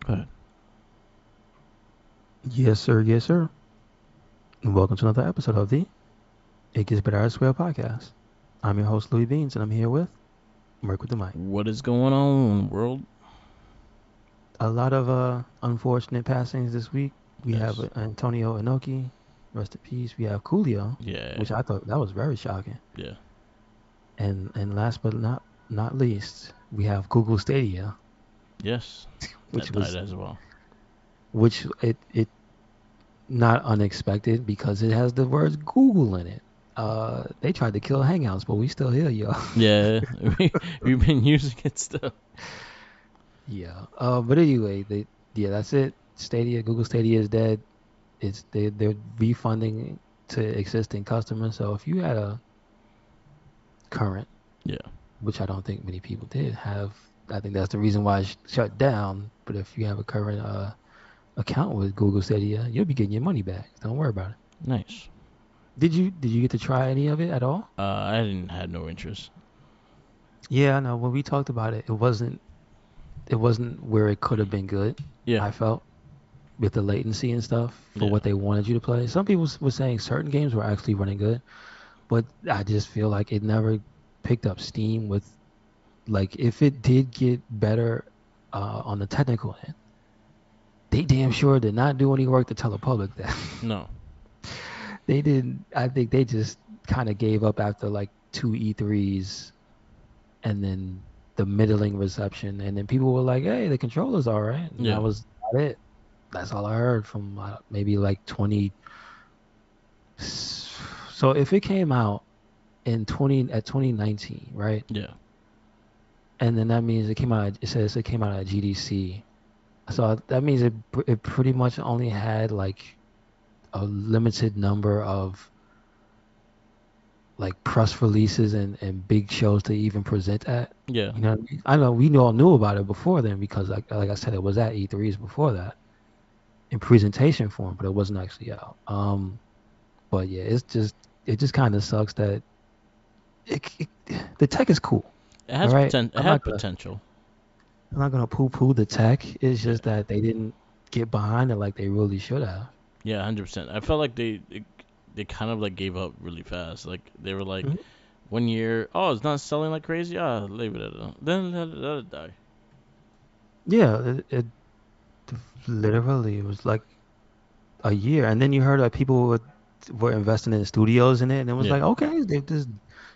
Good. Yes, sir. Yes, sir. And welcome to another episode of the It Gets Better Elsewhere podcast. I'm your host, Louis Beans, and I'm here with Merc with the mic. What is going on, world? A lot of unfortunate passings this week. We have Yes. Antonio Inoki, rest in peace. We have Coolio, Yeah. which I thought that was very shocking. Yeah. And last but not least, we have Google Stadia, Yes. which That died was as well. which it not unexpected because it has the words Google in it. They tried to kill Hangouts, but we still here, yo. Yeah. We've been using it still. Yeah. But anyway, yeah, that's it. Stadia, Google Stadia is dead. They're refunding to existing customers. So if you had a current, Yeah. which I don't think many people did have, I think that's the reason why it shut down. But if you have a current account with Google Stadia, you'll be getting your money back. Don't worry about it. Nice. Did you get to try any of it at all? I didn't had no interest. Yeah, no. When we talked about it, it wasn't where it could have been good. Yeah. I felt with the latency and stuff for Yeah. what they wanted you to play. Some people were saying certain games were actually running good, but I just feel like it never picked up steam with like if it did get better on the technical end, they damn sure did not do any work to tell the public that No. they didn't. I think they just kind of gave up after like two E3s and then the middling reception, and then people were like, "Hey, the controller's all right," and Yeah. that was about it. That's all I heard from maybe like 20. So if it came out in 2019, right? Yeah. And then that means it says it came out at GDC. So that means it pretty much only had like a limited number of like press releases and big shows to even present at. Yeah. You know what I mean? I know we all knew about it before then because like I said, it was at E3s before that in presentation form, but it wasn't actually out. But yeah, it just kind of sucks that it the tech is cool. It All has right, poten- It had potential. I'm not gonna poo-poo the tech. It's Yeah. just that they didn't get behind it like they really should have. Yeah. 100%. I felt like they kind of like gave up really fast. Like they were like Mhm. 1 year. Oh, it's not selling like crazy. Ah, leave it alone. Then let it die. Yeah, it literally it was like a year, and then you heard that people were investing in studios in it, and it was Yeah. like, okay, they just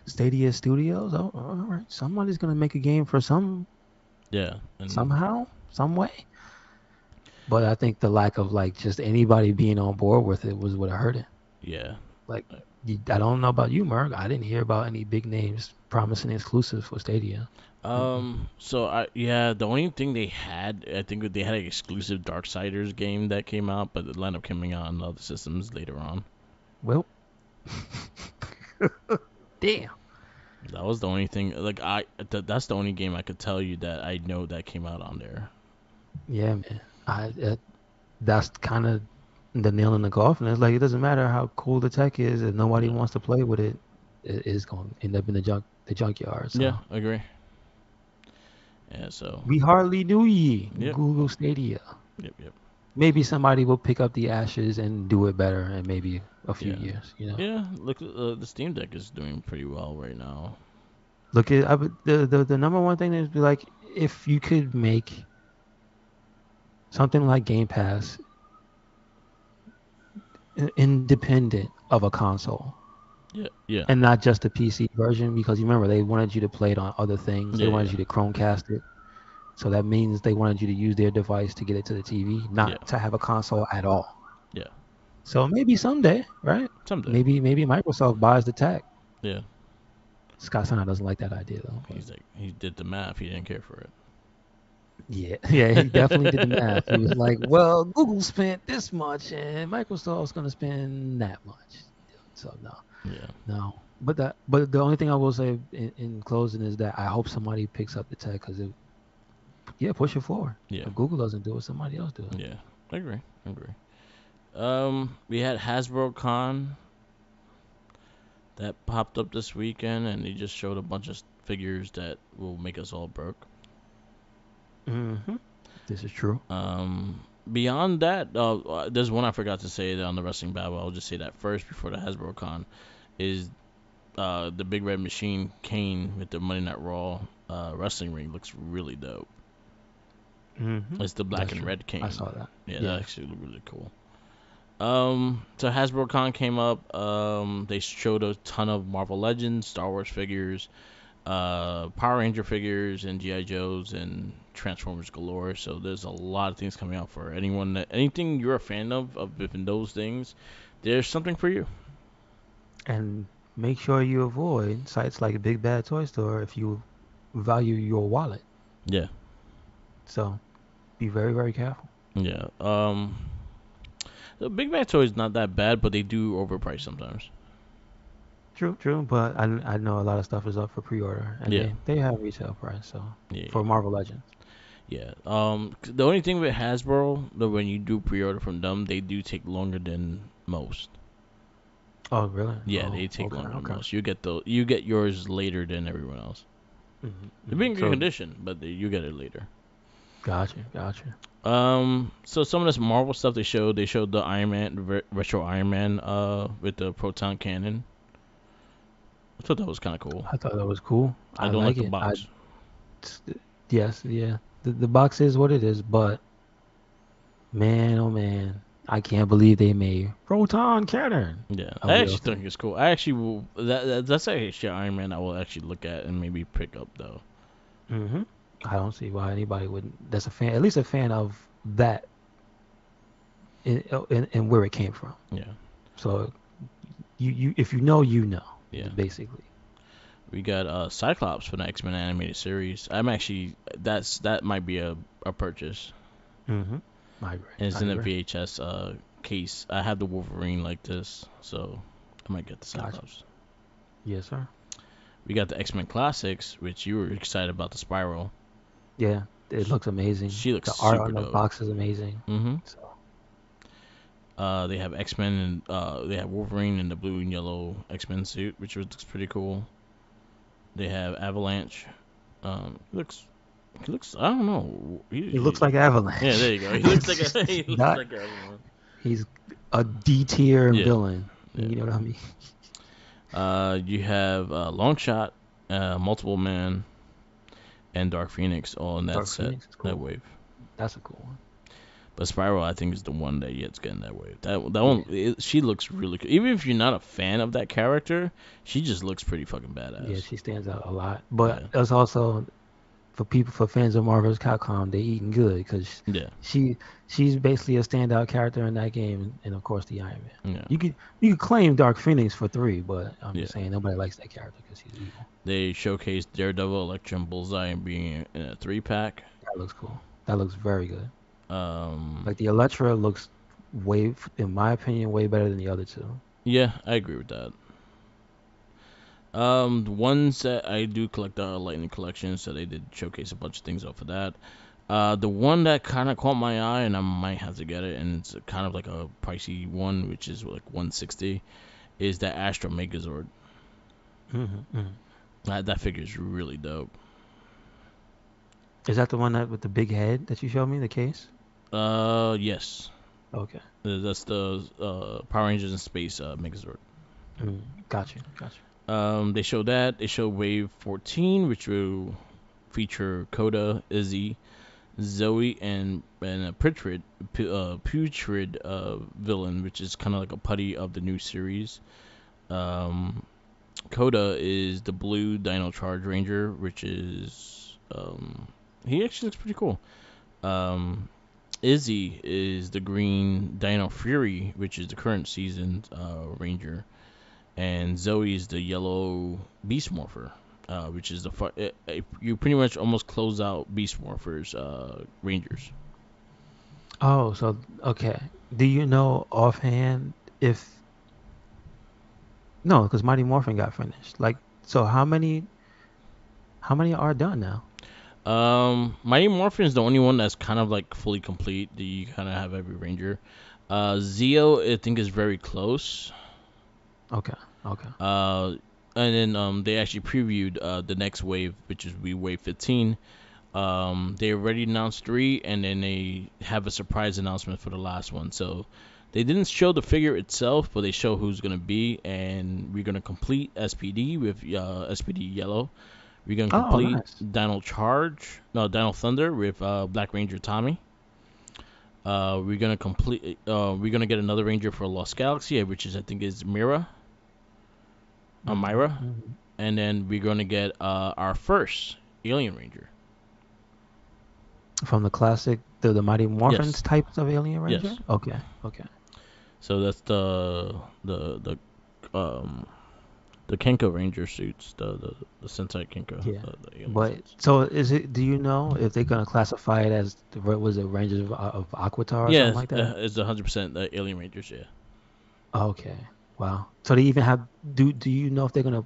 Stadia Studios. Oh, all right, somebody's gonna make a game for Yeah. And somehow, some way. But I think the lack of like just anybody being on board with it was what hurt it. yeah. Like, I don't know about you, Merc. I didn't hear about any big names promising exclusives for Stadia. Mm-mm. So I yeah, the only thing they had, I think they had an exclusive Darksiders game that came out, but it ended up coming out on other systems later on. Well, damn. That was the only thing. Like that's the only game I could tell you that I know that came out on there. Yeah, man. That's kind of the nail in the coffin. It's like it doesn't matter how cool the tech is, if nobody Yeah. wants to play with it, it's going to end up in the junkyard. Yeah, So I agree. Yeah. So. we hardly knew ye Yep. Google Stadia. Yep. Yep. Maybe somebody will pick up the ashes and do it better in maybe a few Yeah. years. You know, Yeah. Look, the Steam Deck is doing pretty well right now. look at the number one thing is be like if you could make something like Game Pass independent of a console Yeah. Yeah. and not just the PC version because you remember they wanted you to play it on other things. They Yeah. wanted Yeah. you to Chromecast it. So that means they wanted you to use their device to get it to the TV, Yeah. not to have a console at all. Yeah. So maybe someday, right? Someday. Maybe Microsoft buys the tech. Yeah. Scott Sana doesn't like that idea though, but He's like he did the math. He didn't care for it. yeah, yeah, he definitely did the math. He was like, well, Google spent this much and Microsoft's gonna spend that much. So no, Yeah. no. But the only thing I will say in closing is that I hope somebody picks up the tech because yeah, push it forward. Yeah. If Google doesn't do it, somebody else do it. Yeah. I agree. I agree. We had Hasbro Con that popped up this weekend, and they just showed a bunch of figures that will make us all broke. Hmm. This is true. Beyond that, there's one I forgot to say on the Wrestling Babble. I'll just say that first before the Hasbro Con is the Big Red Machine Kane with the Monday Night Raw wrestling ring looks really dope. It's the black That's and true. red I Kane. saw that. Yeah, that Yeah. actually looked really cool. So Hasbro Con came up. They showed a ton of Marvel Legends, Star Wars figures, Power Ranger figures, and GI Joes and Transformers galore. So there's a lot of things coming out for anyone that anything you're a fan of within those things. There's something for you. And make sure you avoid sites like a Big Bad Toy Store if you value your wallet. Yeah, So be very, very careful. yeah. The Big Bad Toy is not that bad, but they do overprice sometimes. True, true. But I know a lot of stuff is up for pre-order, and Yeah, they have retail price. So yeah, for Marvel Legends. yeah. The only thing with Hasbro, that when you do pre-order from them, they do take longer than most. Oh, really? Yeah, Oh, they take okay, longer than okay. most. You get yours later than everyone else. They'll be in good So condition, but you get it later. gotcha, gotcha. So some of this Marvel stuff they showed the Iron Man, the retro Iron Man, with the proton cannon. I thought that was kind of cool. I thought that was cool. I I don't like like the it. box. Yes, yeah. The box is what it is, but man, oh man, I can't believe they made Proton Cannon Yeah, a I real actually think thing. it's cool. I actually will. That's actually Iron Man I will actually look at and maybe pick up though. hmm I don't see why anybody wouldn't. That's a fan, at least a fan of that, in where it came from. Yeah, So you if you know, you know, yeah. basically. We got Cyclops for the X Men animated series. I'm actually that might be a purchase. hmm I agree. And it's I in a agree. VHS case. I have the Wolverine like this, so I might get the Gotcha. Cyclops. Yes, sir. We got the X Men Classics, which you were excited about the Spiral. Yeah, it looks amazing. She looks The art super on the dope. box is amazing. Mhm. So They have X Men and they have Wolverine in the blue and yellow X Men suit, which looks pretty cool. They have Avalanche. He looks. I don't know. he looks like Yeah, there Avalanche. you go. He looks like a. He looks Not like Avalanche. he's a D tier Yeah, villain. yeah. You know what I mean? You have Longshot, Multiple Man, and Dark Phoenix all in that Dark set, Phoenix is that cool. wave. That's a cool one. But Spiral, I think, is the one that yet to get in that wave. That Yeah, one, she looks really cool. Even if you're not a fan of that character, she just looks pretty fucking yeah, badass. she stands out a lot. But Yeah, it's also for fans of Marvel's Capcom, they eating good because yeah, she she's basically a standout character in that game, and of course the Iron Man. yeah, You could claim Dark Phoenix for 3, but I'm yeah. just saying nobody likes that character because he's evil. They showcased Daredevil, Elektra, and Bullseye and being in a 3 pack. That looks cool. That looks very good. Um, Like the Electra looks in my opinion, way better than the other two. yeah, I agree with that. The ones that I do collect are Lightning Collection, so they did showcase a bunch of things off of that. The one that kind of caught my eye, and I might have to get it, and it's kind of like a pricey one, which is like 160, is that Astro Megazord. Hmm That figure is really dope. Is that the one that with the big head that you showed me, the case? Yes. Okay. That's the Power Rangers in Space Megazord. Gotcha. Gotcha. They show that. They show Wave 14, which will feature Coda, Izzy, Zoe, and a putrid villain, which is kind of like a putty of the new series. Um, Coda is the blue Dino Charge Ranger, which is he actually looks pretty cool. Um, Izzy is the green Dino Fury, which is the current season Ranger, and Zoe is the yellow Beast Morpher, which is you pretty much almost close out Beast Morphers Rangers. Oh, so okay. Do you know offhand if no, because Mighty Morphin got finished. Like, so how many are done now? Mighty Morphin is the only one that's kind of like fully complete. That you kind of have every Ranger. Zeo, I think, is very close. Okay, okay. Uh, and then they actually previewed the next wave, which is be Wave 15. They already announced 3, and then they have a surprise announcement for the last one. So they didn't show the figure itself, but they show who's gonna be, and we're gonna complete SPD with SPD Yellow. We're gonna Oh, complete nice. Dino Thunder with Black Ranger Tommy. We're gonna get another Ranger for Lost Galaxy, which is I think is Hmm. Myra, and then we're gonna get our first Alien Ranger. From the classic, the Mighty Morphins Yes, types of Alien Ranger. yes. Okay, okay. So that's um the Kenko Ranger suits, the Sentai Kenko, Yeah. the alien But suits. so is it? Do you know if they're gonna classify it as what was it, Rangers of Aquitar or something Yes, like that? it's 100% the Alien Rangers. Yeah. Okay. Wow. So they even have. Do you know if they're gonna?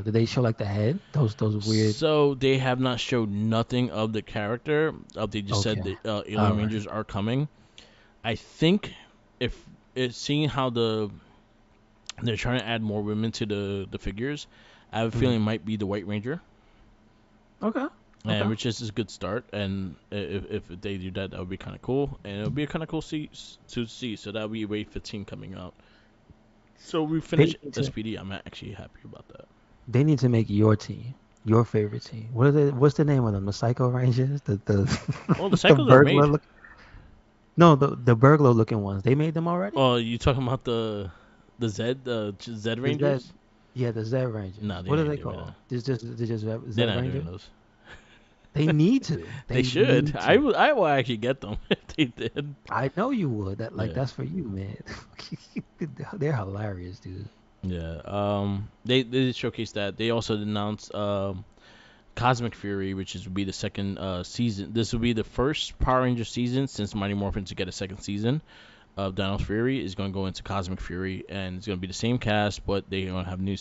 Did they show like the head? Those weird. So they have not showed nothing of the character. They just said Okay. the All Alien right. Rangers are coming. I think if it's seeing how they're trying to add more women to the figures, I have a feeling it Mm. might be the White Ranger, Okay. and Okay. which is a good start. And if they do that, that would be kind of cool, and it would be a kind of cool to see. So that would be Wave 15 coming out. So we They finish need to. SPD. I'm actually happy about that. They need to make your team, your favorite team. What are the? What's the name of them? The Psycho Rangers? Oh, the The cycles are burglar made. look. No, the burglar looking ones. They made them already. Oh, you talking about the Z The Z. Rangers? Yeah, the Z No, Rangers. they What are ain't they doing that. called? They're just They're Z not doing Rangers. those. They need to. They They should. need to. I will actually get them if they did. I know you would. Yeah. That's for you, man. They're hilarious, dude. Yeah. They did showcase that. They also announced Cosmic Fury, which is will be the second season. This will be the first Power Ranger season since Mighty Morphin to get a second season of Dino Fury is going to go into Cosmic Fury, and it's going to be the same cast, but they're going to have new.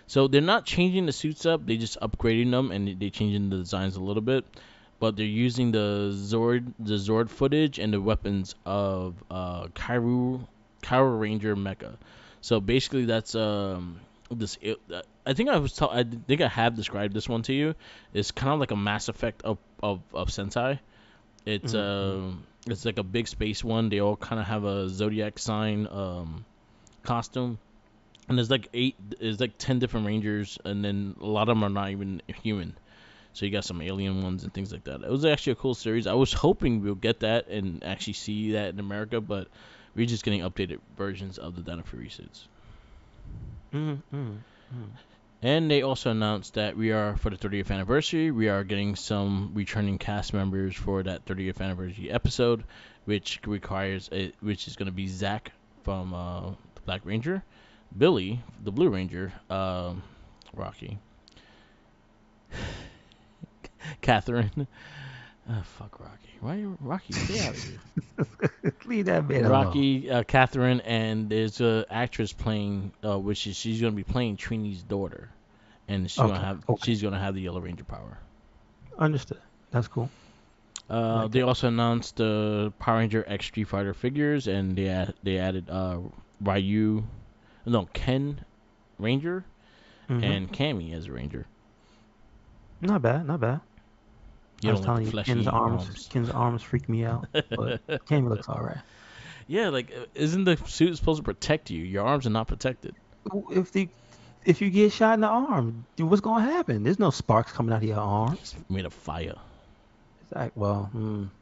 So they're not changing the suits up; they just upgrading them and they changing the designs a little bit. But they're using the Zord footage and the weapons of Kyro Ranger Mecha. So basically, that's this. I think I think I have described this one to you. It's kind of like a Mass Effect of Sentai. It's Mm-hmm. it's like a big space one. They all kind of have a zodiac sign costume, and there's like 8. There's like 10 different rangers, and then a lot of them are not even human. So you got some alien ones and things like that. It was actually a cool series. I was hoping we'll get that and actually see that in America, but we're just getting updated versions of the Dino Fury suits. Mm-hmm. And they also announced that we are for the 30th anniversary. We are getting some returning cast members for that 30th anniversary episode, which is going to be Zach from the Black Ranger, Billy the Blue Ranger, Rocky, Catherine. Fuck Rocky. Why you Rocky? Stay out of here. Leave that man alone. Rocky, Catherine, and there's a actress playing, which is she's gonna be playing Trini's daughter, and Okay. Okay. she's gonna have the Yellow Ranger power. Understood. That's cool. I like They that. also announced the Power Ranger X Street Fighter figures, and they added Ryu, no Ken Ranger, Mm-hmm. and Cammy as a Ranger. Not bad. Not bad. You I was don't like the telling you, fleshy arms. Ken's arms freak me out, but Cammy looks all right. Yeah, like isn't the suit supposed to protect you? Your arms are not protected. If the if you get shot in the arm, dude, what's gonna happen? There's no sparks coming out of your arms. It's made of fire. It's like, well,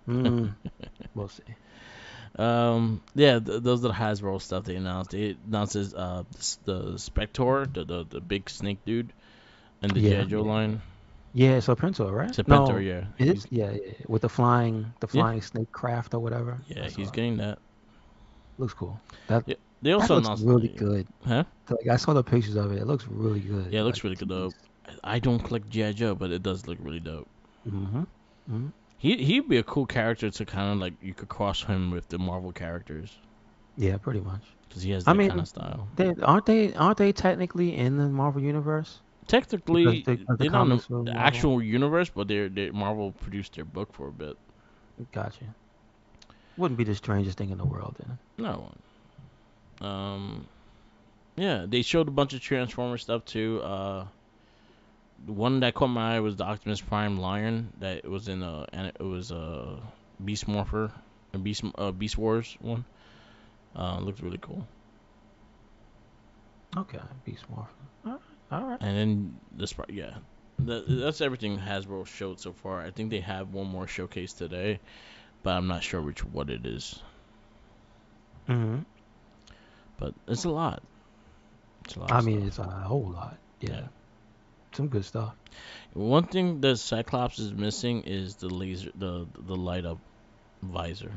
we'll see. Yeah, those are the Hasbro stuff they announced. They announced the Spector, the big snake dude, and the G.I. Yeah, Joe yeah, line. yeah. So Pinto, right? Serpentor, No, yeah, it is. Yeah, yeah. With the yeah, flying snake craft or whatever. I yeah, he's saw. getting that. Looks cool. That Yeah, they that also looks announced, really good. huh? Like I saw the pictures of it. It looks really Yeah, good. it Like looks really good though. jeez. I don't collect G.I. Joe, but it does look really dope. Mm-hmm. Mm-hmm. He'd be a cool character to kind of like you could cross him with the Marvel characters Yeah, pretty much. because he has I that kind of mean, style. they technically in the Marvel universe Technically, because the they're not in comics were the Marvel. actual universe, but they Marvel produced their book for a bit. Gotcha. Wouldn't be the strangest thing in the world then. No. Um. Yeah, they showed a bunch of Transformer stuff too. The one that caught my eye was the Optimus Prime Lion that was in and it was Beast Morpher, a Beast Wars one. Looked really cool. Okay, Beast Morphin. All right. And then yeah, that's everything Hasbro showed so far. I think they have one more showcase today, but I'm not sure what it is. Mm-hmm. But it's a lot. It's a lot I of mean, stuff. it's a whole lot. Yeah. Yeah, some good stuff. One thing that Cyclops is missing is the laser, the light up visor.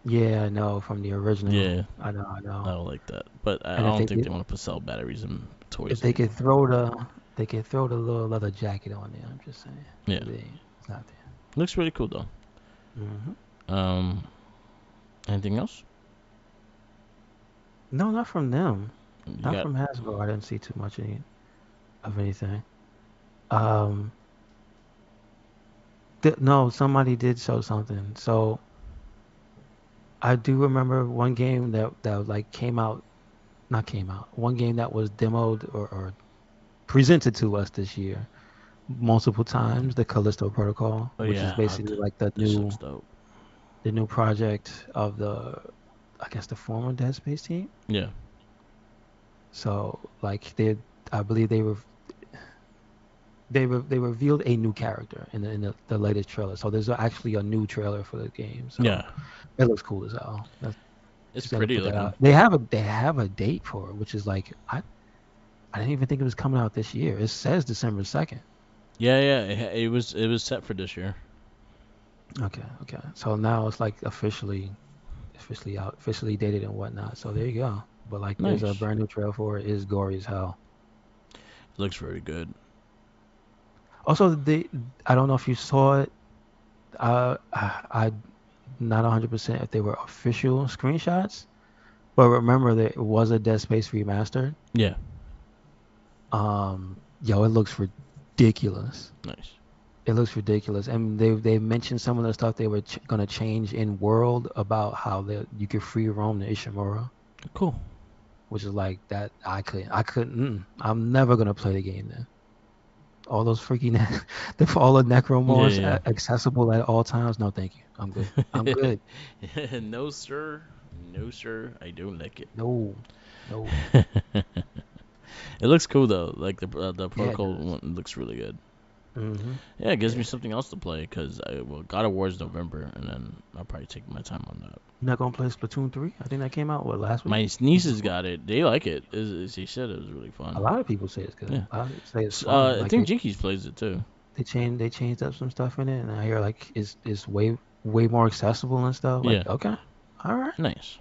Yeah, I know from the original. Yeah, I know, I I know. don't like that. But I And if don't they think they could, want to put sell batteries and if toys they could anymore. throw the, they could throw the little leather jacket on there. I'm just saying, Yeah, but it's not looks really cool though. there. Um, anything else? No, not from them. You Not got from Hasbro. I didn't see too much of anything. Um, no, somebody did show something. So I do remember one game that like came out, not came out. One game that was demoed or presented to us this year multiple times. The Callisto Protocol, oh which is yeah, basically like this looks dope. the new project of I guess the former Dead Space team. Yeah, So like I believe they revealed a new character in the latest trailer. So there's actually a new trailer for the game. So yeah, it looks cool as hell. it's Just had to pretty put that looking. out. They have a date for it, which is like I didn't even think it was coming out this year. It says December 2nd. Yeah, yeah, it was set for this year. Okay. So now it's like officially out, officially dated and whatnot. So there you go. But like there's a Nice. brand new trailer for it. It's gory as hell. It looks very good. Also, I don't know if you saw it. I not 100% if they were official screenshots, but remember that it was a Dead Space remastered. Yeah, Yo, it looks ridiculous. nice. It looks ridiculous, and they mentioned some of the stuff they were gonna change in world about how you could free roam the Ishimura, Cool. which is like that. I couldn't. I'm never gonna play the game then. All those freaking, all the necromorphs Yeah, accessible at all times. No, thank you. I'm good. I'm yeah. good. No sir, no sir, I don't like it. No, no. It looks cool though. Like the Yeah, it protocol does. one looks really good. Yeah, it gives Yeah. me something else to play because God of War is November, and then I'll probably take my time on that. You're not gonna play Splatoon 3? I think that came out last week. My Week nieces before? got it. They like it. She said it was really A fun. lot of people say it's good. Yeah. A lot of people say it's fun. I Like think Jinkies plays it too. they changed up some stuff in it, and I hear like it's way more accessible and stuff. Yeah. Like okay, all right. Nice.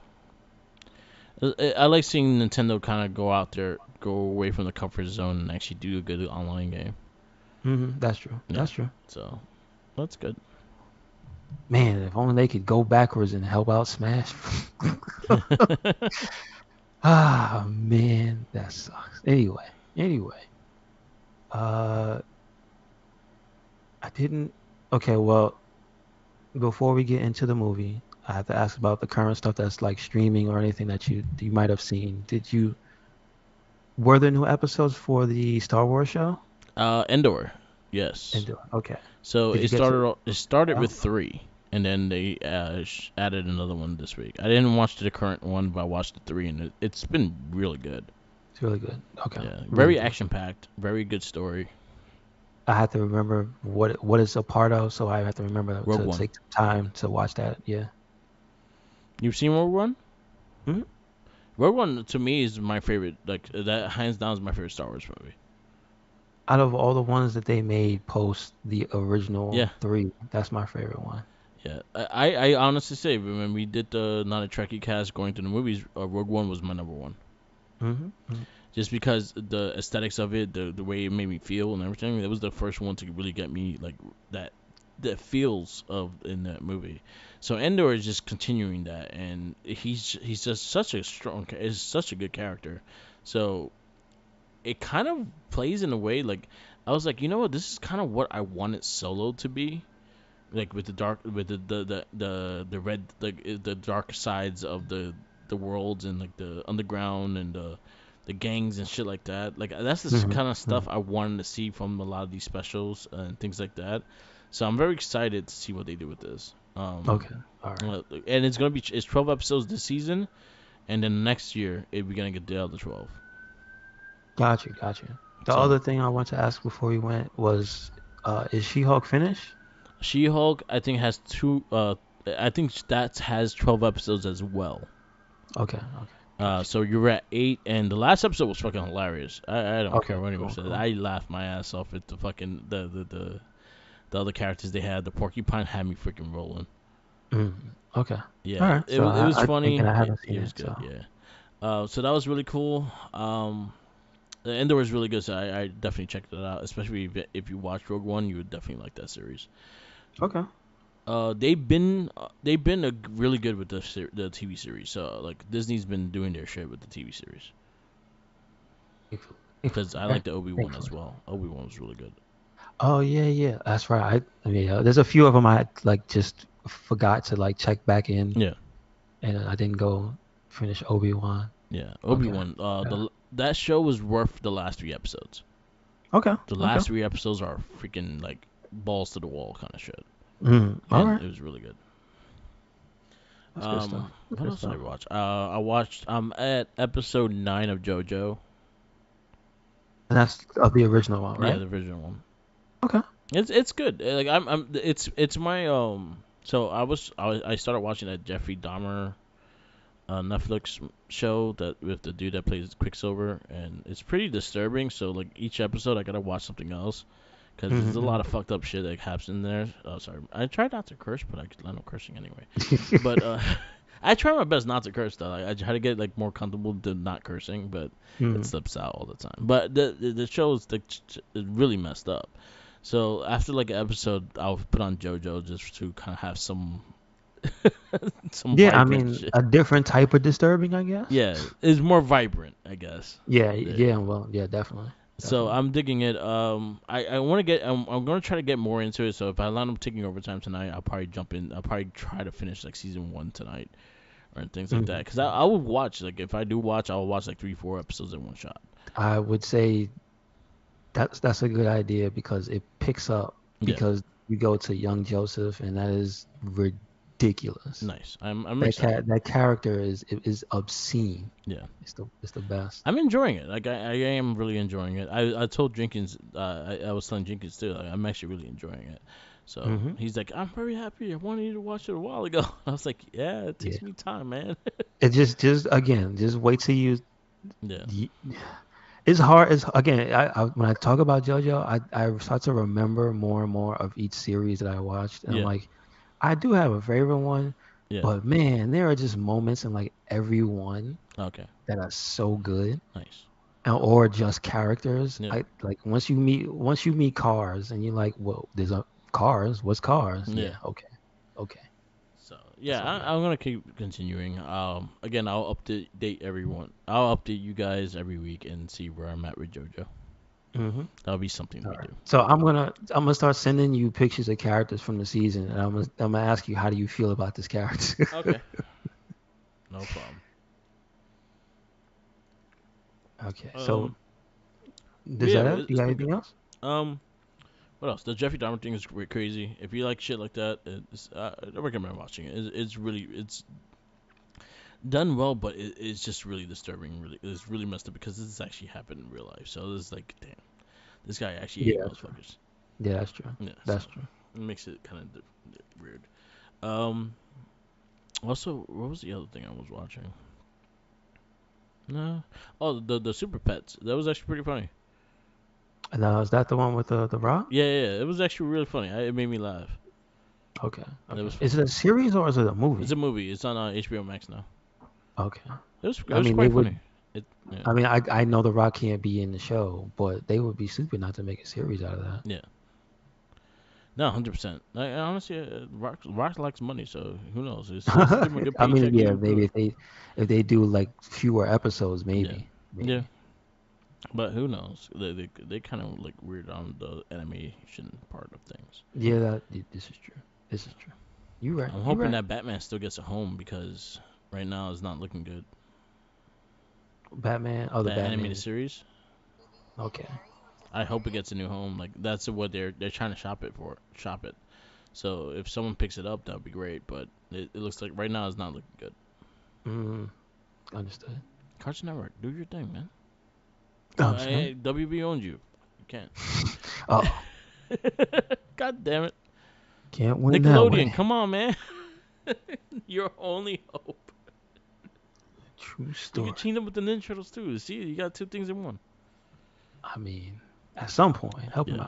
I like seeing Nintendo kind of go away from the comfort zone, and actually do a good online game. That's true. Yeah. That's true. So that's good. Man, if only they could go backwards and help out Smash. Ah, man, that sucks. Anyway, uh, I didn't. Okay, well, before we get into the movie, I have to ask about the current stuff that's like streaming or anything that you might have seen. Were there new episodes for the Star Wars show? Endor. Yes. Okay, So did you it get to? started Oh, with three, and then they added another one this week. I didn't watch the current one, but I watched the three, and it's been really good. it's really good. Okay, Yeah, really very good. action packed, very good story. I have to remember what it's a part of, so I have to remember Rogue to One. take time to watch that. Yeah. You've seen Rogue One? Mhm. Rogue One to me is my favorite. Like that, hands down, is my favorite Star Wars movie. Out of all the ones that they made post the Yeah, original three, that's my favorite one. yeah. I honestly say when we did the Not a Trekkie cast going to the movies, Rogue One was my number one. Hmm. Just because the aesthetics of it, the way it made me feel and everything, that was the first one to really get me like that that feels of in that movie. So Endor is just continuing that, and he's just such a is such a good character. So it kind of plays in a way like I was like, you know what, this is kind of what I wanted Solo to be. Like with the dark, with the red, like the dark sides of the worlds and like the underground and the gangs and shit like that. Like that's the Hmm. kind of stuff I wanted to see from a lot of these specials and things like that. So I'm very excited to see what they do with this. Okay. All right. And it's gonna be it's 12 episodes this season, and then next year we're gonna get the other 12. Got you. Got you. The So other thing I want to ask before we went was, is She-Hulk finished? She-Hulk, I think has two. I think that has 12 episodes as well. Okay. Okay. Got you. So you're at 8, and the last episode was fucking hilarious. I don't care Okay. what anyone Cool. says. Cool. I laughed my ass off at the fucking the other characters they had. The Porcupine had me freaking rolling. Mm. Okay. All Yeah, right. So it was again, funny. I haven't It seen was it. good. So Yeah. So that was really cool. The Endor was really good. So I definitely checked it out. Especially if you watch Rogue One, you would definitely like that series. okay. They've been really good with the TV series. So like Disney's been doing their shit with the TV series. Because I like the Obi-Wan as Thankfully. well. Obi-Wan was really good. Oh yeah, yeah. That's right. I mean, there's a few of them I like just forgot to like check back in, Yeah, and I didn't go finish Obi-Wan. yeah. Okay. Obi-Wan. Yeah. That show was worth the last 3 episodes. Okay. The Okay. last 3 episodes are freaking like balls to the wall kind of shit, All and right. it was really good. That's good stuff. That's What good else did I stuff. watch? I watched. I'm at episode 9 of JoJo. And that's of the original one, Yeah, right? the original one. Okay. It's good. Like it's my So I started watching that Jeffrey Dahmer Netflix show that with the dude that plays Quicksilver, and it's pretty disturbing. So like each episode, I gotta watch something else because there's a lot of fucked up shit that happens in there. Oh, sorry, I try not to curse, but I end up cursing anyway. But I try my best not to curse though. I try to get like more comfortable to not cursing, but it Mm. slips out all the time. But the show is really messed up. So after like an episode, I'll put on JoJo just to kind of have some Yeah, I vibrant mean, shit. a different type of disturbing, I guess. Yeah, it's more vibrant, I guess. Yeah, Yeah. yeah, well, yeah, definitely. So Definitely. I'm digging it. I want to get. I'm gonna try to get more into it. So if I land up taking overtime tonight, I'll probably jump in. I'll probably try to finish like season 1 tonight or things like that. Cause I would watch like if I do watch, I'll watch like 3 4 episodes in one shot. I would say that's a good idea because it picks up Yeah, because you go to young Joseph and that is ridiculous. nice. I'm excited. That character is obscene. Yeah. It's the best. I'm enjoying it. Like I am really enjoying it. I told Jenkins, I was telling Jenkins too. Like, I'm actually really enjoying it. So Hmm. he's like, I'm very happy. I wanted you to watch it a while ago. I was like, yeah, it Yeah. takes me time, man. It just again, just wait till Yeah, you it's hard. It's again, when I talk about JoJo, I start to remember more and more of each series that I watched, and I'm yeah, like, I do have a favorite one, yeah. but man, there are just moments in like every one Okay, that are so good, nice. or just characters. Yeah, I like once you meet Cars, and you're like, whoa, there's a Cars. What's Cars? yeah. Yeah, okay, okay, So that's yeah, all that. I'm gonna keep continuing. Again, I'll update everyone. I'll update you guys every week and see where I'm at with JoJo. Hmm. That'll be something All we right. do. So I'm gonna start sending you pictures of characters from the season, and I'm gonna ask you how do you feel about this character. Okay, no problem. Okay. So Um, but is yeah, that it? You it's got been anything good. else? Um, what else? The Jeffrey Dahmer thing is crazy. If you like shit like that, I recommend watching it. It's done well, but it's just really disturbing. Really, it's really messed up because this has actually happened in real life. So it's like, damn, this guy actually ate Yeah, that's true. motherfuckers. Yeah, that's true. Yeah, so That's true. it makes it kind of weird. Um, Also, what was the other thing I was watching? No, oh, the Super Pets. That was actually pretty funny. And now is that the one with the Rock? Yeah. It was actually really funny. It made me laugh. Okay. It Okay. was Is funny. it a series or is it a It's movie? a movie. It's on HBO Max now. Okay. It I was mean, they quite would. funny. It Yeah, I mean, I know the Rock can't be in the show, but they would be stupid not to make a series out of that. yeah. No, 100%. Honestly, Rock likes money, so who knows? It's give him a good I mean, paycheck. He yeah, would do maybe it. if they do like fewer episodes, Yeah, maybe, yeah. maybe. But who knows? They kind of like weird on the animation part of things. Yeah, this is true. This is true. You right. I'm You hoping right. that Batman still gets a home because right now it's not looking good. Batman. Oh, the The animated Batman. series. Okay. I hope it gets a new home. Like that's what they're trying to shop it. So if someone picks it up, that would be great. But it looks like right now it's not looking good. Mm, understood. Cartoon Network, do your thing, man. No, I'm saying. WB owns you. You can't. Oh, God damn it. can't win that Nickelodeon, way. come on, man. Your only hope. True You can story. team up with the Ninja Turtles too. See, you got two things in one. I mean, at some point, help him Yeah.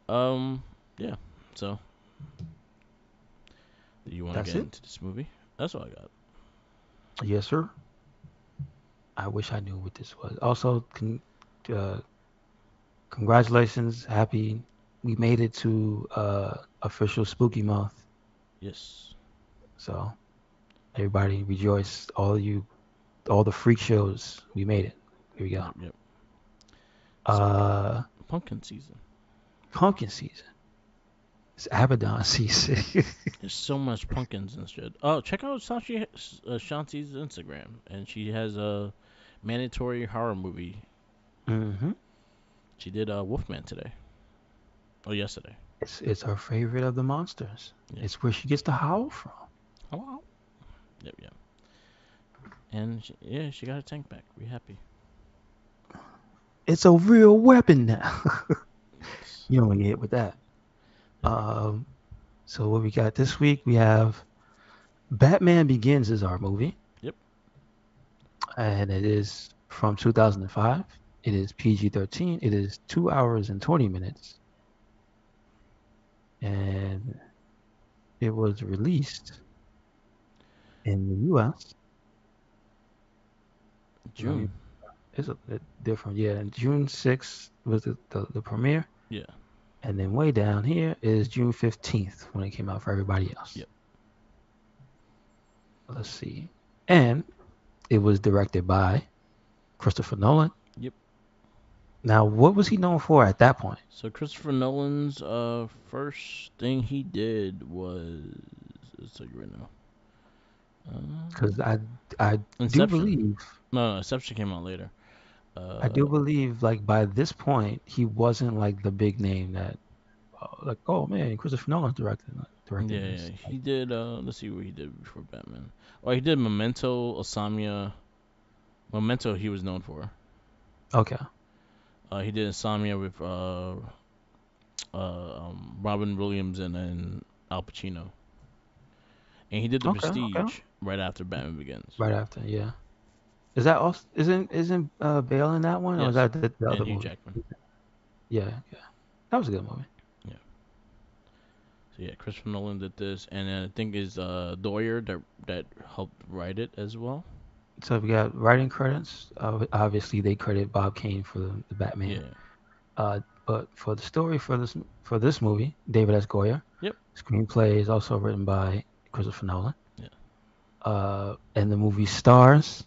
out. Um. Yeah. So, do you want to That's get it. into this movie? That's all I got. Yes, sir. I wish I knew what this was. Also, uh, congratulations. Happy we made it to official spooky month. Yes. So everybody rejoice. All you, all the freak shows, we made it. Here we go. Yep. Yep. So, Uh, pumpkin season. pumpkin season. It's Abaddon season. There's so much pumpkins and shit. Oh, check out Ashanti's Instagram, and she has a mandatory horror movie. hmm She did Wolfman today. Oh, yesterday. It's her favorite of the monsters. Yeah. It's where she gets the howl from. Hello. Yep. Yep. And yeah, she got her tank back. We happy. It's a real weapon now. Yes. You don't get hit with that. Yep. Um, so what we got this week? We have Batman Begins is our movie, Yep. and it is from 2005. It is PG-13. It is 2 hours and 20 minutes, and it was released in the U.S. Let me, June. it's a bit different, yeah. And June 6th was the premiere, Yeah. and then way down here is June 15th when it came out for everybody else. Yep. Let's see, and it was directed by Christopher Nolan. Yep. Now, what was he known for at that point? So Christopher Nolan's first thing he did was, let's tell you right now. Because I do Inception. believe No, Inception came out later. I do Uh, believe like by this point he wasn't like the big name that like, oh man, Christopher Nolan's directing yeah, yeah, this. he did. Let's see what he did before Batman. Oh, he did Memento, Insomnia. Memento, he was known for. Okay, He did Insomnia with Robin Williams and Al Pacino, and he did The okay. Prestige right after Batman Begins. Right after, yeah. Is that also isn't Bale in that one, or is Yes, that the and other Hugh movie? Jackman. Yeah, yeah. That was a good movie. Yeah. So yeah, Christopher Nolan did this, and then I think is Doyer that helped write it as well. So we got writing credits. Obviously, they credit Bob Kane for the Batman. Yeah. But for the story for this movie, David S. Goyer. Yep. Screenplay is also written by Christopher Nolan. Yeah. And the movie stars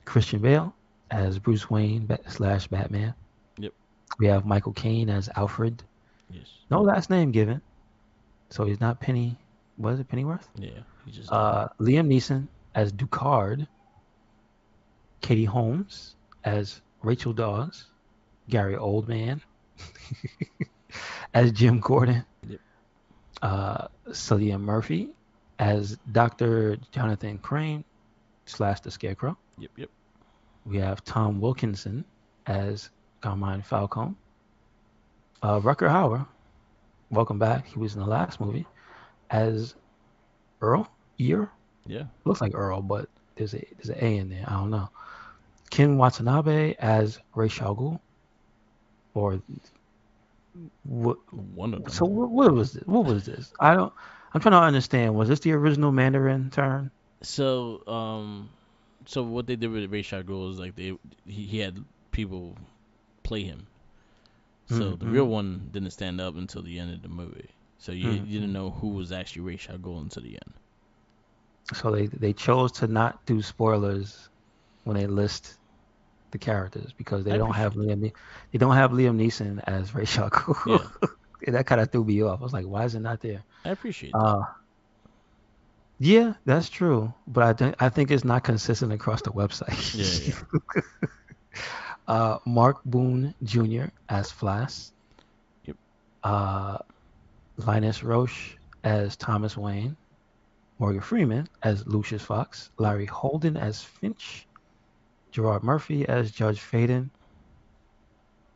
Christian Bale as Bruce Wayne slash Batman. Yep. We have Michael Caine as Alfred. Yes. No last name given, so he's not Penny. What is it, Pennyworth? Yeah. He just Liam Neeson as Ducard. Katie Holmes as Rachel Dawes. Gary Oldman as Jim Gordon. Yep. Cillian Murphy as Dr. Jonathan Crane slash the Scarecrow. Yep. Yep. We have Tom Wilkinson as Carmine Falcone. Rucker Hauer, welcome back. He was in the last movie as Earl. Ear Yeah. looks like Earl, but there's an A in there. I don't know. Ken Watanabe as Ra's al Ghul, or what? One of So them. what was this? What was this? I don't. I'm trying to understand. Was this the original Mandarin turn? So so what they did with Ray Shagul is like he had people play him. So the real Mm-hmm. one didn't stand up until the end of the movie. So you Mm-hmm. didn't know who was actually Ray Shagul until the end. So they chose to not do spoilers when they list the characters because I appreciate that. They don't have Liam Neeson as Ray Shako. Yeah, That kind of threw me off. I was like, why is it not there? I appreciate that. Uh, Yeah, that's true. But I think it's not consistent across the Yeah, website. yeah. Mark Boone Jr. as Flash. Yep. Uh, Linus Roche as Thomas Wayne. Morgan Freeman as Lucius Fox. Yep. Larry Holden as Finch. Gerard Murphy as Judge Faden.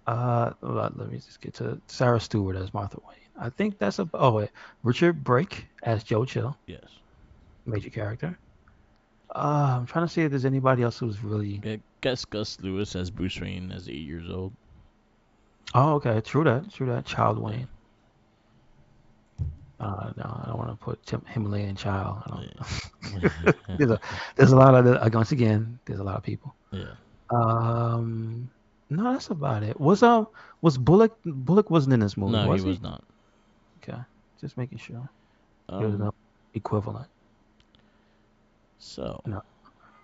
Let me just get to Sarah Stewart as Martha Wayne. I think that's a. Oh wait, Richard Brake as Joe Chill, Yes. major character. I'm trying to see if there's anybody else who's really. Yeah, guess Gus Lewis as Bruce Wayne as 8 years old. Oh, okay, true that, true that. Child Yeah. Wayne. No, I don't want to put Himalayan Child. I don't. Yeah. there's a there's a lot of once again. There's a lot of people. Yeah. Um, no, that's about it. Was Bullock wasn't in this movie, No, he was he? was not. Okay, just making sure he was Um. no equivalent. So. No.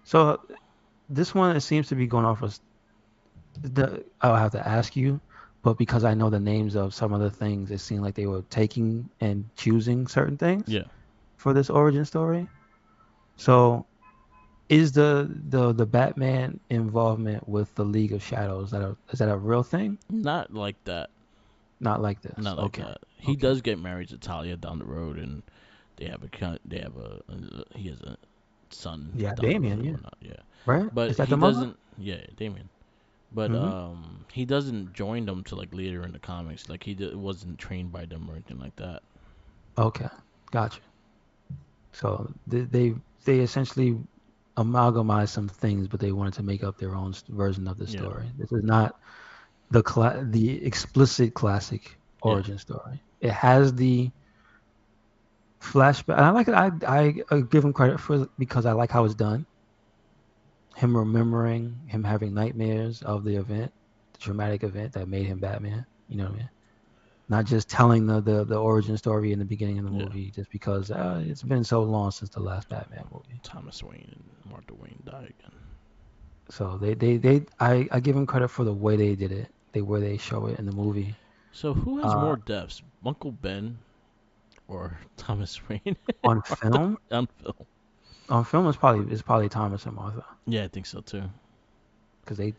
So this one it seems to be going off as I'll have to ask you, but because I know the names of some of the things, it seemed like they were taking and choosing certain things Yeah. for this origin story. So is the Batman involvement with the League of Shadows is that a real thing? Not like that. Not like this. Not like Okay. that. He Okay. does get married to Talia down the road, and they have he has a son Yeah, down the road Damien, and yeah. whatnot. Yeah, Right? but Is that he the mother? doesn't. Yeah, Damien. But Mm-hmm. he doesn't join them till like later in the comics. Like wasn't trained by them or anything like that. Okay. Gotcha. So they essentially amalgamized some things, but they wanted to make up their own version of the Yeah, story. This is not the explicit classic yeah, origin story. It has the flashback. And I like it. I give him credit for it because I like how it's done. Him remembering him having nightmares of the event, the traumatic event that made him Batman. You know what I mean? Not just telling the origin story in the beginning of the yeah. movie just because it's been so long since the last Batman movie. Thomas Wayne and Martha Wayne die again. So I give him credit for the way they did it, the way they show it in the movie. So who has Uh, more deaths, Uncle Ben or Thomas Wayne on film, on film? on film is probably Thomas and Martha Yeah, I think so too. because they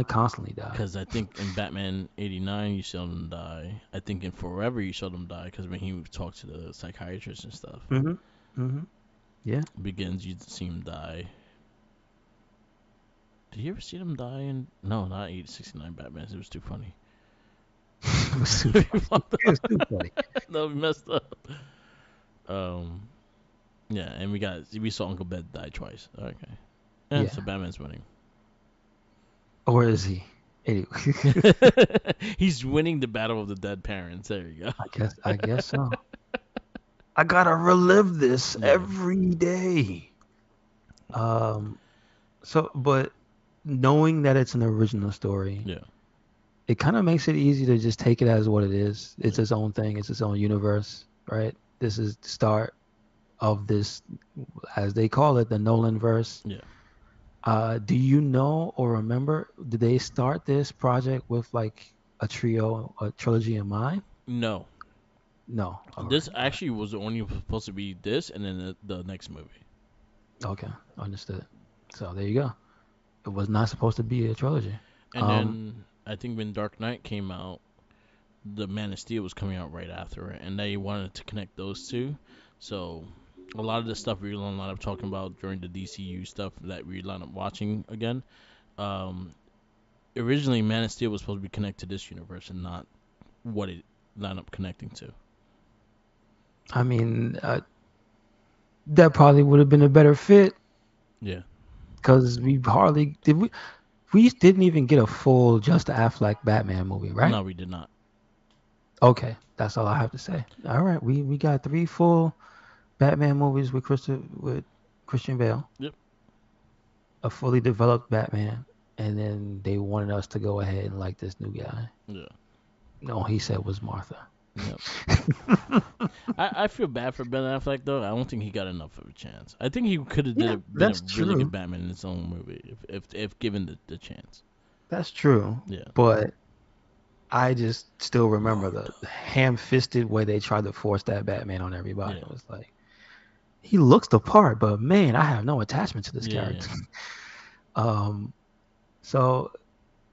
constantly die. Because I think in Batman '89 you saw them die. I think in Forever you saw them die because when he talked to the psychiatrist and stuff. Mhm. Mhm. Yeah. Begins you see him die. Did you ever see them die in? No, not 869 Batman. It was too funny. It was too funny. It was too funny. No, we messed up. Um, yeah, and we saw Uncle Ben die twice. Okay, yeah, Yeah. so Batman's winning. Or is he? Anyway, He's winning the battle of the dead parents. There you go. I guess so. I gotta relive this Yeah, every day. Um. But knowing that it's an original story, yeah, it kind of makes it easy to just take it as what it is. It's yeah, its own thing. It's its own universe, right? This is the start of this, as they call it, the Nolan verse. yeah. Do you know or remember? Did they start this project with like a trilogy in mind? No, No. All this right. All right. actually was only supposed to be this, and then the next movie. Okay. Understood. So there you go. It was not supposed to be a trilogy. And Um. then I think when Dark Knight came out, the Man of Steel was coming out right after it, and they wanted to connect those two. So a lot of the stuff we wound up talking about during the DCU stuff that we wound up watching again. Um, Originally, Man of Steel was supposed to be connected to this universe and not what it wound up connecting to. I mean, that probably would have been a better fit Yeah. because we hardly did we didn't even get a full Just Affleck Batman movie, right? No, we did not. Okay, that's all I have to say. All right, we got three full Batman movies with Christian Bale, Yep. a fully developed Batman, and then they wanted us to go ahead and like this new guy. Yeah. No, he said was Martha. Yep. I feel bad for Ben Affleck though. I don't think he got enough of a chance. I think he could have Yeah, been a that's really good true. Batman in his own movie if given the chance. That's true. Yeah. But I just still remember Martha. the ham-fisted way they tried to force that Batman on everybody. Yeah. It was like he looks the part, but man, I have no attachment to this Yeah, character. um, so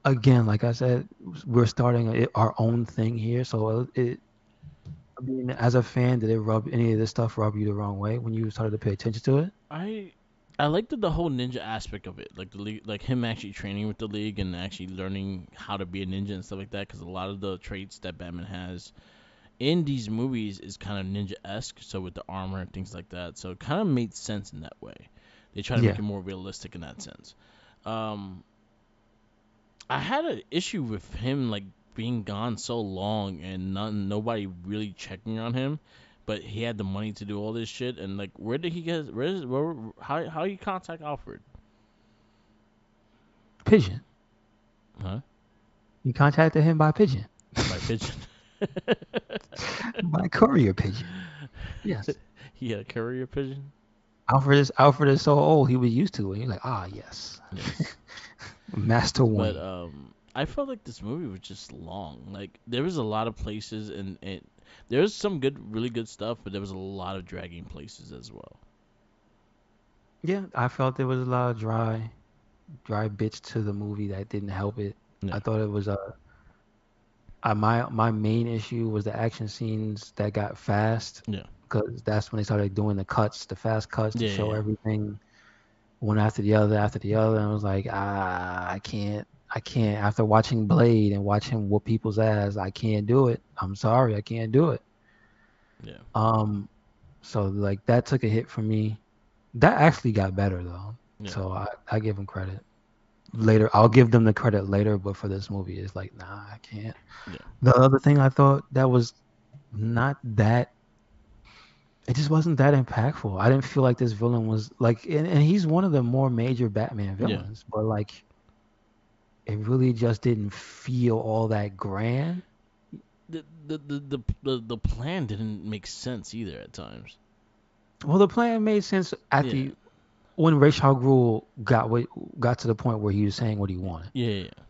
again, like I said, we're starting our own thing here. So I mean, as a fan, did it rub any of this stuff rub you the wrong way when you started to pay attention to it? I I liked the whole ninja aspect of it, like the league, like him actually training with the league and actually learning how to be a ninja and stuff like that. Because a lot of the traits that Batman has in these movies is kind of ninja esque, so with the armor and things like that. So it kind of made sense in that way. They try to make Yeah, it more realistic in that sense. Um, I had an issue with him like being gone so long and nobody really checking on him, but he had the money to do all this shit. And like, where did he get? How you contact Alfred? pigeon. Huh? You contacted him by pigeon, By pigeon? by courier pigeon. Yes. He had a courier pigeon. Alfred is so old he was used to it. He's like, ah, yes, Yes, Master but Wayne. I felt like this movie was just long. Like there was a lot of places, and there was some good, really good stuff, but there was a lot of dragging places as well. Yeah, I felt there was a lot of dry bits to the movie that didn't help it. Yeah, I thought it was my main issue was the action scenes that got fast yeah, because that's when they started doing the fast cuts to yeah, show yeah, everything one after the other. And I was like, I can't. After watching Blade and watch him whoop people's ass, I can't do it. I'm sorry, I can't do it. yeah, Um, so like that took a hit for me. That actually got better though, yeah, so I give him credit. Later, I'll give them the credit later, but for this movie, it's like, nah, I can't. yeah, The other thing I thought that was not that, it just wasn't that impactful. I didn't feel like this villain was like, and he's one of the more major Batman yeah. villains, but like, it really just didn't feel all that grand. The plan didn't make sense either at times. Well, the plan made sense at Yeah, the when Ra's al Ghul got to the point where he was saying what he wanted, yeah, yeah.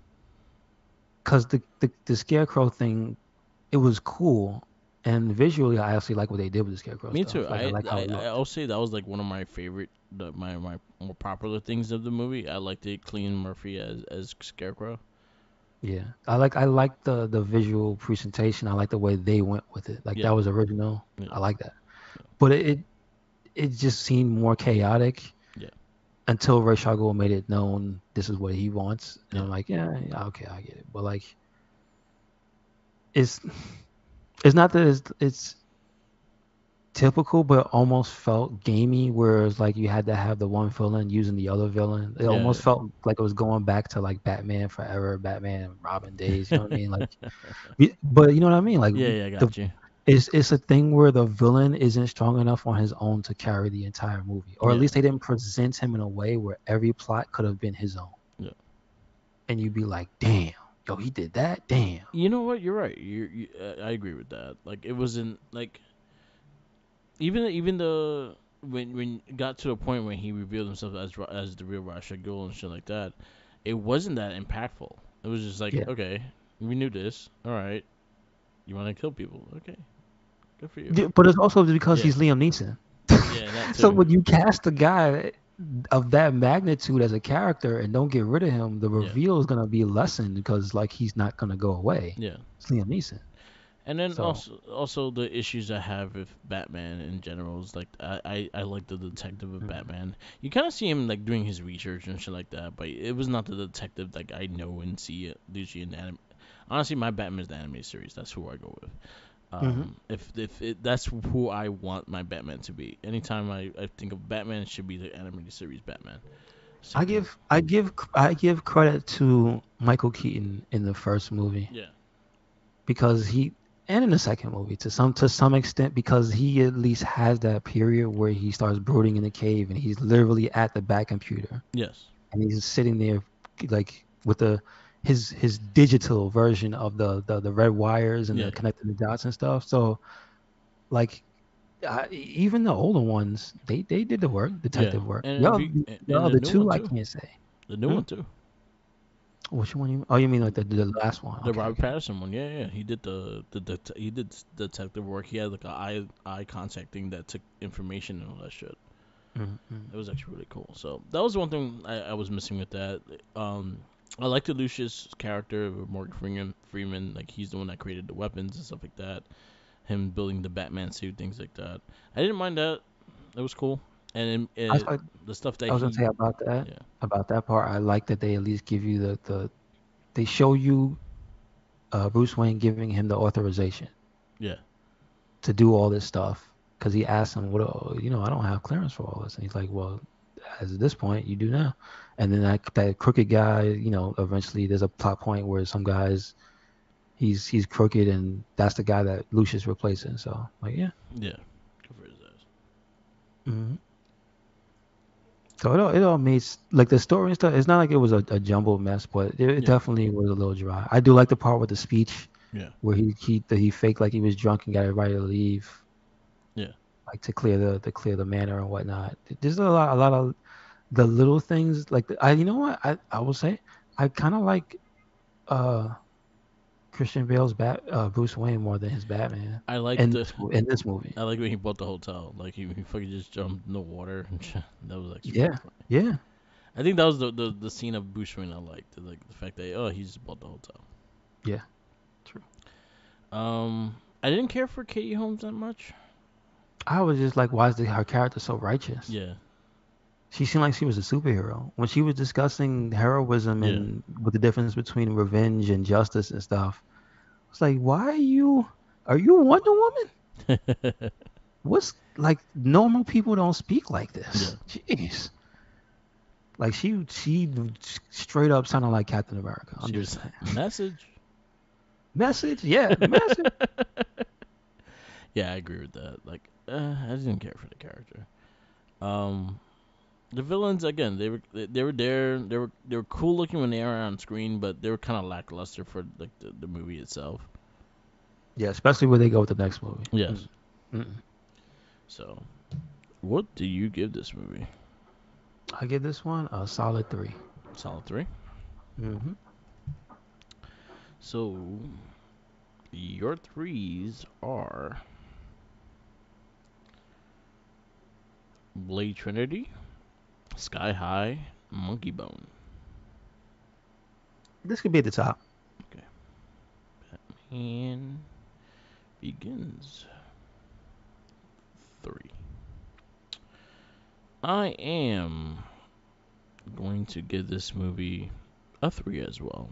because the Scarecrow thing, it was cool. And visually, I actually like what they did with the Scarecrow Me too. stuff. Like I like how it looked. I'll say that was like one of my favorite, my more popular things of the movie. I liked it. Clean Murphy as Scarecrow. Yeah, I like the visual presentation. I like the way they went with it. Like Yeah, that was original. yeah, I like that. But it just seemed more chaotic yeah, until Ray Chargul made it known this is what he wants, and yeah, I'm like, yeah, yeah, okay, I get it. But like, it's it's not that it's typical, but almost felt gamey. Whereas like you had to have the one villain using the other villain. It yeah, almost felt like it was going back to like Batman Forever, Batman and Robin days. You know what I mean? Like, but you know what I mean? Like yeah, yeah. I the got you. it's a thing where the villain isn't strong enough on his own to carry the entire movie, or at Yeah, least they didn't present him in a way where every plot could have been his own, yeah. and you'd be like, damn, yo, he did that, damn. You know what? You're right. I agree with that. Like it wasn't like even the when it got to the point when he revealed himself as the real Rasha Ghul and shit like that, it wasn't that impactful. It was just like, Yeah. okay, we knew this. All right, you want to kill people? Okay, good for you. Yeah, but it's also because Yeah, he's Liam Neeson. yeah, that So too. when you cast a guy of that magnitude as a character and don't get rid of him, the Yeah, reveal is gonna be lessened because like he's not gonna go away. yeah. It's Liam Neeson. And then So also the issues I have with Batman in general is like I like the detective of mhm. Batman. You kind of see him like doing his research and shit like that, but it was not the detective like I know and see it usually in anime. Honestly, my Batman is the anime series. That's who I go with. Mhm. If that's who I want my Batman to be. Anytime I think of Batman, it should be the animated series Batman. Simple. I give credit to Michael Keaton in the first movie Yeah. because he and in the second movie to some extent because he at least has that period where he starts brooding in the cave and he's literally at the back computer Yes. and he's sitting there like with his digital version of the red wires and Yeah. the connecting the dots and stuff. So like even the older ones, they did the work, Yeah. detective work. And if Yo, you the and the other new one two, I too. can't say. The new Hmm? one too. Which one you? Oh, you mean like the last one? The Okay, Robert okay. Patterson one. Yeah, yeah. He did he did detective work. He had like a eye contact thing that took information and all that shit. Mm-hmm. It was actually really cool. So that was one thing I was missing with that. I liked the Lucius character with Morgan Freeman. Like he's the one that created the weapons and stuff like that. Him building the Batman suit, things like that. I didn't mind that. It was cool. And I like. the stuff that I was gonna say he, yeah, about that part. I like that they at least give you the they show you Bruce Wayne giving him the authorization yeah, to do all this stuff because he asked him, "What? I don't have clearance for all this." And he's like, "Well, as of this point, you do now." And then that crooked guy, eventually there's a plot point where some guys he's crooked, and that's the guy that Lucius replacing. So like, yeah. yeah. Good for his ass. Hmm. So it all made like the story and stuff. It's not like it was a jumbled mess, but it Yeah, definitely was a little dry. I do like the part with the speech yeah, where he faked like he was drunk and got everybody to leave, yeah. like to clear the manor and whatnot. There's a lot of the little things like you know what I will say I kind of like uh Christian Bale's Bruce Wayne more than his Batman I like in the this movie. I like when he bought the hotel. Like he fucking just jumped in the water and shit. That was actually pretty Yeah, funny. yeah, I think that was the scene of Bruce Wayne I liked. Like the fact that he just bought the hotel. yeah. True. I didn't care for Katie Holmes that much. I was just like, why is her character so righteous? Yeah, She seemed like she was a superhero when she was discussing heroism yeah. and with the difference between revenge and justice and stuff. It's like, why are you Wonder Woman? What's like normal people don't speak like Yeah. this. Jeez. Like she straight up sounded like Captain America. I'm She just was saying. message. Message, yeah, message. Yeah, I agree with that. Like, I didn't care for the character. Um, the villains again, they were there. They were cool looking when they were on screen, but they were kind of lackluster for like the movie itself. Yeah, especially where they go with the next movie. Yes. Mm-mm. So, what do you give this movie? I give this one a solid 3. Solid three. Mm-hmm. So, your threes are Blade Trinity, Sky High, Monkey Bone. This could be at the top. Okay. And begins 3. I am going to give this movie a 3 as well.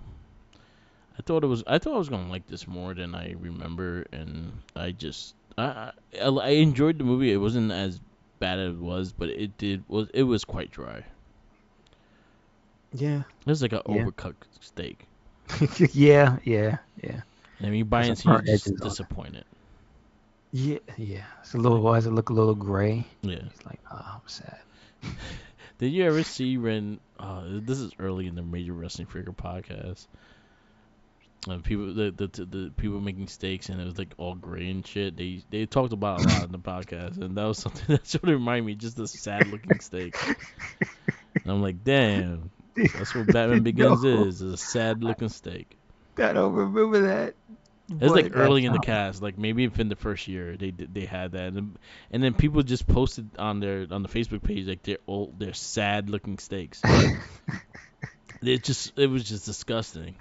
I thought I was gonna like this more than I remember, and I enjoyed the movie. It wasn't as bad as it was, but it was quite dry. Yeah, It was like an yeah, overcooked steak. yeah, yeah, yeah. And when you Has buy some into, you're burnt just edges on it. disappointed. Yeah, yeah. It's a Like, little. Why does it look a little gray? yeah. It's like, oh, I'm sad. Did you ever see when? This is early in the Major Wrestling Figure podcast. People, the people making steaks, and it was like all gray and shit. They talked about a lot in the podcast, and that was something that sort of reminded me just a sad looking steak. And I'm like, damn, that's what Batman Begins No, is a sad looking steak. I don't remember that. It was like But that early in the sounds. cast, like maybe within the first year they had that, and then people just posted on the Facebook page like they're sad looking steaks. It was just disgusting.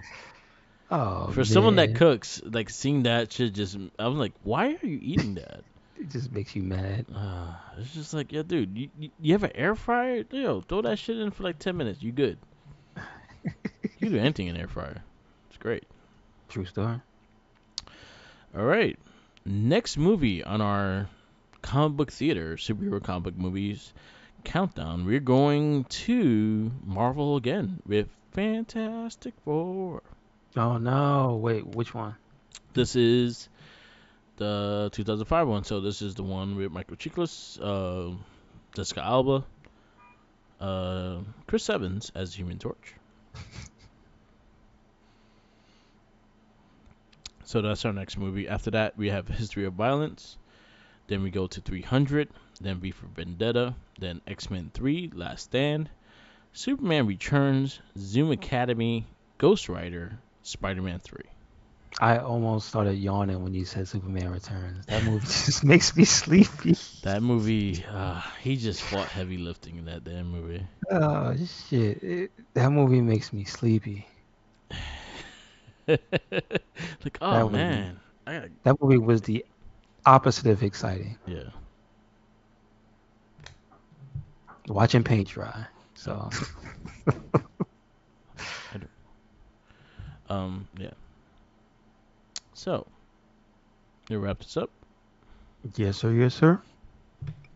Oh For someone that man, cooks, like seeing that shit just, I was like, why are you eating that? it just makes you mad. It's just like, yeah, dude, you have an air fryer? Yo, throw that shit in for like 10 minutes. You good? You can do anything in air fryer. It's great. True story. All right, next movie on our comic book theater superhero comic book movies countdown. We're going to Marvel again with Fantastic Four. Oh no, wait, which one? This is the 2005 one. So this is the one with Michael Chiklis, Jessica Alba, Chris Evans as Human Torch. So that's our next movie. After that, we have History of Violence. Then we go to 300. Then V for Vendetta. Then X-Men 3, Last Stand. Superman Returns. Zoom Academy. Ghost Rider, Spider-Man 3. I almost started yawning when you said Superman Returns. That movie just makes me sleepy. That movie, he just fought heavy lifting in that damn movie. Oh shit! That movie makes me sleepy. Like, oh That movie. man, I gotta, That movie was the opposite of exciting. yeah. Watching paint dry. Yep. So I do. Yeah. So, to wrap this up. yes, sir. Yes, sir.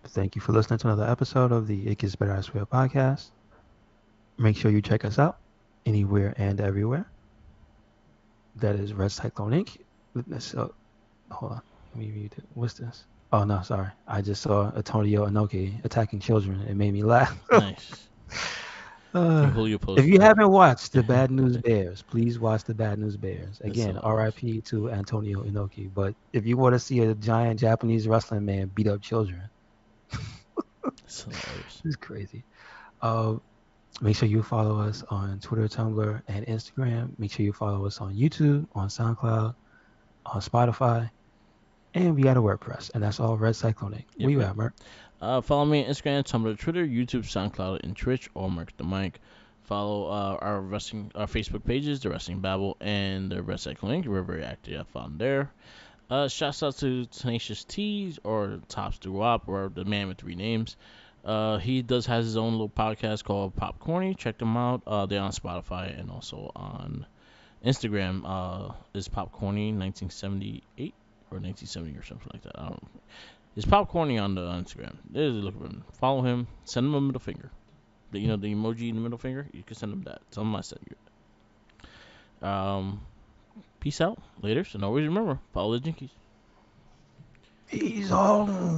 Thank you for listening to another episode of the It Gets Better I Swear podcast. Make sure you check us out anywhere and everywhere. That is Red Cyclone Inc. So, hold on. Let me read it. What's this? Oh, no, sorry. I just saw Antonio Inoki attacking children. It made me laugh. Nice. Uh, Julio if posted you that. haven't watched The Bad News Bears, please watch The Bad News Bears. That's Again, hilarious. RIP to Antonio Inoki. But if you want to see a giant Japanese wrestling man beat up children, That's hilarious. it's crazy. Uh, Make sure you follow us on Twitter, Tumblr, and Instagram. Make sure you follow us on YouTube, on SoundCloud, on Spotify, and we got a WordPress, and that's all Red Cyclonic. Where Yep, you yep. at, Mark? Follow me on Instagram, Tumblr, Twitter, YouTube, SoundCloud, and Twitch, or Mark the Mic. Follow our Facebook pages, the Wrestling Babble and the Red Cycle Link. We're very active. I found there. Shouts out to Tenacious T's or Tops Do Wop or the man with three names. He does has his own little podcast called Popcorny. Check them out. They're on Spotify and also on Instagram. Is Popcorny 1978 or 1970 or something like that. I don't know. It's Popcorny on the Instagram. There's a look for him. Follow him. Send him a middle finger. The emoji in the middle finger. You can send him that. Tell him I sent you. Peace out. Later. And always remember, follow the jinkies. He's hungry.